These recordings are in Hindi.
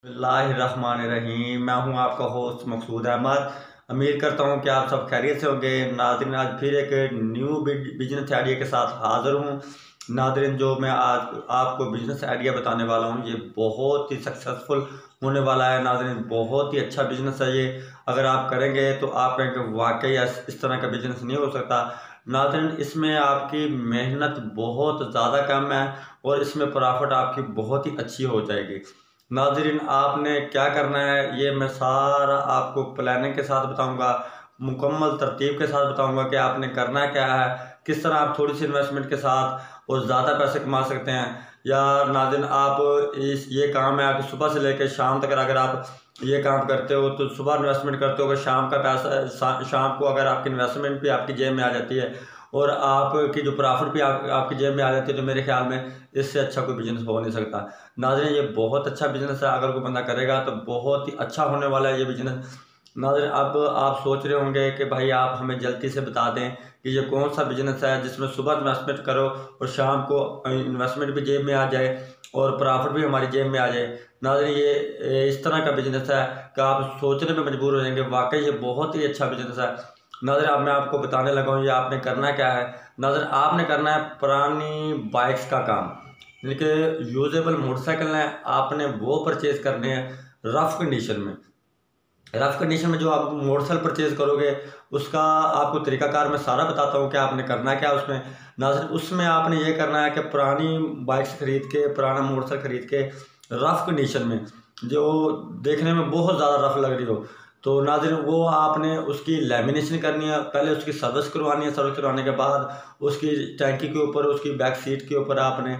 बिस्मिल्लाहिर्रहमानिर्रहीम। मैं हूं आपका होस्ट मकसूद अहमद। उम्मीद करता हूं कि आप सब खैरियत से होंगे। नाज़रीन, आज फिर एक न्यू बिजनेस आइडिया के साथ हाज़िर हूं। नाज़रीन, जो मैं आज आपको बिजनेस आइडिया बताने वाला हूं, ये बहुत ही सक्सेसफुल होने वाला है। नाज़रीन, बहुत ही अच्छा बिजनेस है ये। अगर आप करेंगे तो आप कहेंगे वाकई इस तरह का बिजनेस नहीं हो सकता। नाज़रीन, इसमें आपकी मेहनत बहुत ज़्यादा कम है और इसमें प्रॉफिट आपकी बहुत ही अच्छी हो जाएगी। नाज़रीन, आपने क्या करना है ये मैं सारा आपको प्लानिंग के साथ बताऊंगा, मुकम्मल तरतीब के साथ बताऊंगा कि आपने करना क्या है, किस तरह आप थोड़ी सी इन्वेस्टमेंट के साथ और ज़्यादा पैसे कमा सकते हैं। या नाज़रीन, आप ये काम है आपकी सुबह से लेकर शाम तक अगर आप ये काम करते हो तो सुबह इन्वेस्टमेंट करते हो, अगर शाम का पैसा शाम को अगर आपकी इन्वेस्टमेंट भी आपकी जेब में आ जाती है और आपकी जो प्रॉफिट भी आपकी जेब में आ जाती है, तो मेरे ख्याल में इससे अच्छा कोई बिजनेस हो नहीं सकता। नाज़रीन, ये बहुत अच्छा बिजनेस है। अगर कोई बंदा करेगा तो बहुत ही अच्छा होने वाला है ये बिजनेस। नाज़रीन, अब आप सोच रहे होंगे कि भाई आप हमें जल्दी से बता दें कि ये कौन सा बिजनेस है जिसमें सुबह इन्वेस्टमेंट करो और शाम को इन्वेस्टमेंट भी जेब में आ जाए और प्रॉफिट भी हमारी जेब में आ जाए। नाज़रीन, ये इस तरह का बिजनेस है कि आप सोचने में मजबूर हो जाएंगे, वाकई ये बहुत ही अच्छा बिजनेस है। नाज़रीन, अब मैं आपको बताने लगा हूँ ये आपने करना क्या है। नाज़रीन, आपने करना है पुरानी बाइक्स का काम, यानी कि यूजेबल मोटरसाइकिल हैं, आपने वो परचेज़ करने हैं रफ़ कंडीशन में। रफ़ कंडीशन में जो आप मोटरसाइकिल परचेज़ करोगे उसका आपको तरीकाकार मैं सारा बताता हूँ कि आपने करना क्या है उसमें। नाज़रीन, उसमें आपने ये करना है कि पुरानी बाइक्स खरीद के, पुराना मोटरसाइकिल खरीद के रफ़ कंडीशन में जो देखने में बहुत ज़्यादा रफ़ लग रही हो, तो नाज़रीन वो आपने उसकी लैमिनेशन करनी है। पहले उसकी सर्विस करवानी है, सर्विस करवाने के बाद उसकी टैंकी के ऊपर, उसकी बैक सीट के ऊपर आपने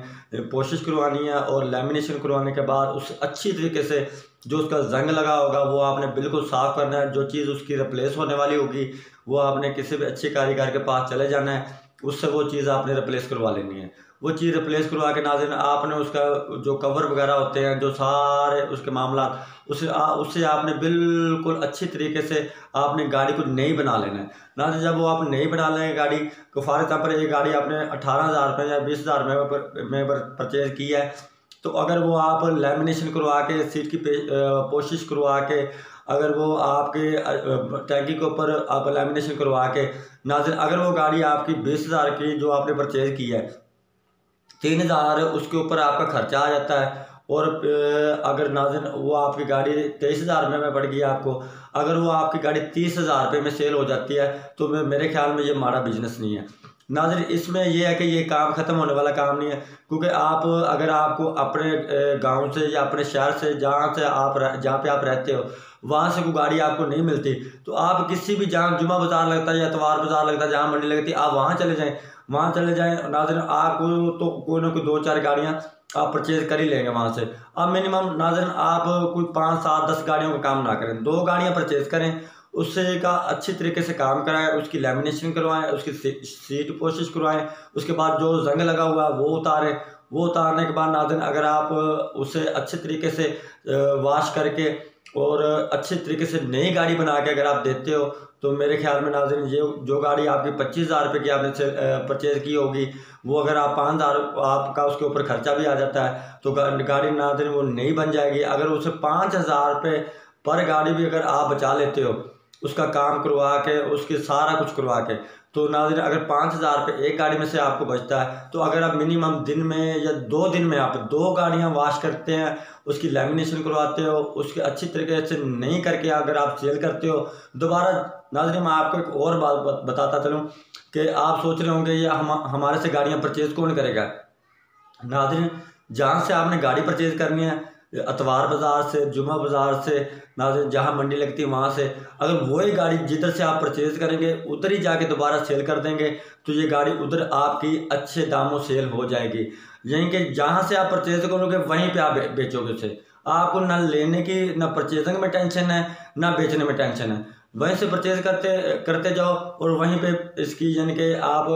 पोशिश करवानी है और लैमिनेशन करवाने के बाद उस अच्छी तरीके से जो उसका जंग लगा होगा वो आपने बिल्कुल साफ़ करना है। जो चीज़ उसकी रिप्लेस होने वाली होगी वो आपने किसी भी अच्छे कारीगर के पास चले जाना है, उससे वो चीज़ आपने रिप्लेस करवा लेनी है। वो चीज़ रिप्लेस करवा के नाज़रीन आपने उसका जो कवर वगैरह होते हैं, जो सारे उसके मामला, उससे आपने बिल्कुल अच्छी तरीके से आपने गाड़ी को नई बना लेना है। नाज़रीन, जब वो आप नई बना लेंगे गाड़ी को, फॉर एग्जाम्पल ये गाड़ी आपने 18,000 रुपये या 20,000 में परचेज की है, तो अगर वो आप लैमिनेशन करवा के सीट की पोशिश करवा के, अगर वो आपके टैंकी के ऊपर आप लैमिनेशन करवा के, नाज़रीन अगर वो गाड़ी आपकी 20,000 की जो आपने परचेज की है, 3,000 उसके ऊपर आपका खर्चा आ जाता है और अगर नाज़रीन वो आपकी गाड़ी 23,000 में पड़ गई आपको, अगर वो आपकी गाड़ी 30,000 रुपये में सेल हो जाती है, तो मेरे ख्याल में ये माड़ा बिजनेस नहीं है। नाज़रीन, इसमें ये है कि ये काम ख़त्म होने वाला काम नहीं है, क्योंकि आप अगर आपको अपने गांव से या अपने शहर से जहाँ पे आप रहते हो वहाँ से कोई गाड़ी आपको नहीं मिलती, तो आप किसी भी जहाँ जुमा बाज़ार लगता है या इतवार बाज़ार लगता है, जहाँ मंडी लगती है, आप वहाँ चले जाएँ, वहाँ चले जाएँ। नाज़रीन, आपको तो कोई ना कोई 2-4 गाड़ियाँ आप परचेज कर ही लेंगे वहाँ से। अब मिनिमम नाज़रीन आप कोई 5-7-10 गाड़ियों का काम ना करें, 2 गाड़ियाँ परचेज करें, उससे का अच्छी तरीके से काम कराएं, उसकी लैमिनेशन करवाएं, उसकी सीट पोशिश करवाएं, उसके बाद जो जंग लगा हुआ है वो उतारें। वो उतारने के बाद नाज़रीन अगर आप उसे अच्छे तरीके से वॉश करके और अच्छे तरीके से नई गाड़ी बना के अगर आप देते हो, तो मेरे ख्याल में नाज़रीन ये जो गाड़ी आपकी 25,000 रुपये की आपने परचेज़ की होगी, वो अगर आप 5,000 आपका उसके ऊपर खर्चा भी आ जाता है, तो गाड़ी नाज़रीन वो नई बन जाएगी। अगर उसे 5,000 रुपये पर गाड़ी भी अगर आप बचा लेते हो, उसका काम करवा के, उसके सारा कुछ करवा के, तो नाज़रीन अगर 5,000 रुपये एक गाड़ी में से आपको बचता है, तो अगर आप मिनिमम दिन में या 2 दिन में आप 2 गाड़ियां वॉश करते हैं, उसकी लैमिनेशन करवाते हो, उसके अच्छी तरीके से नहीं करके अगर आप सेल करते हो दोबारा। नाज़रीन, मैं आपको एक और बात बताता चलूँ कि आप सोच रहे होंगे ये हमारे से गाड़ियाँ परचेज़ कौन करेगा। नाज़रीन, जहाँ से आपने गाड़ी परचेज़ करनी है, अतवार बाज़ार से, जुमा बाज़ार से, नाज़रीन जहाँ मंडी लगती है वहाँ से, अगर वही गाड़ी जिधर से आप परचेज़ करेंगे उधर ही जाके दोबारा सेल कर देंगे, तो ये गाड़ी उधर आपकी अच्छे दामों सेल हो जाएगी। यानी कि जहाँ से आप परचेज़ करोगे वहीं पे आप बेचोगे उसे। आपको ना लेने की, ना परचेजिंग में टेंशन है, ना बेचने में टेंशन है। वहीं से परचेज करते जाओ और वहीं पे इसकी यानी कि आप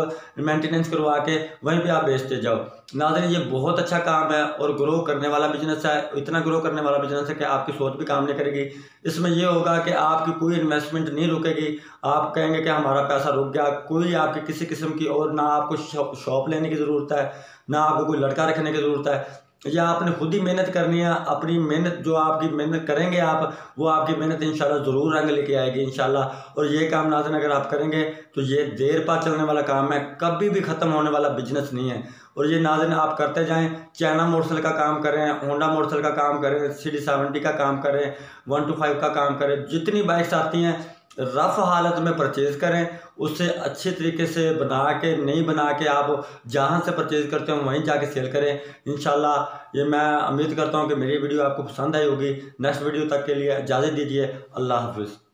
मेंटेनेंस करवा के वहीं पे आप बेचते जाओ। नाज़रीन, ये बहुत अच्छा काम है और ग्रो करने वाला बिजनेस है। इतना ग्रो करने वाला बिजनेस है कि आपकी सोच भी काम नहीं करेगी। इसमें ये होगा कि आपकी कोई इन्वेस्टमेंट नहीं रुकेगी। आप कहेंगे कि हमारा पैसा रुक गया, कोई आपकी किसी किस्म की और ना आपको शॉप लेने की ज़रूरत है, ना आपको कोई लड़का रखने की ज़रूरत है। या आपने खुद ही मेहनत करनी है। अपनी मेहनत, जो आपकी मेहनत करेंगे आप, वो आपकी मेहनत इंशाल्लाह ज़रूर रंग लेके आएगी इंशाल्लाह। और ये काम नाज़रीन अगर आप करेंगे तो ये देर पा चलने वाला काम है, कभी भी ख़त्म होने वाला बिजनेस नहीं है। और ये नाज़रीन आप करते जाएं, चाइना मोटरसाइकिल का काम करें, होंडा मोटरसाइकिल का काम करें, CD70 का काम करें, 125 का काम करें, जितनी बाइक्स आती हैं रफ हालत में परचेज़ करें, उससे अच्छे तरीके से बना के, नहीं बना के आप जहाँ से परचेज़ करते हो वहीं जाके सेल करें इंशाल्लाह। ये मैं उम्मीद करता हूँ कि मेरी वीडियो आपको पसंद आई होगी। नेक्स्ट वीडियो तक के लिए इजाज़त दीजिए। अल्लाह हाफिज़।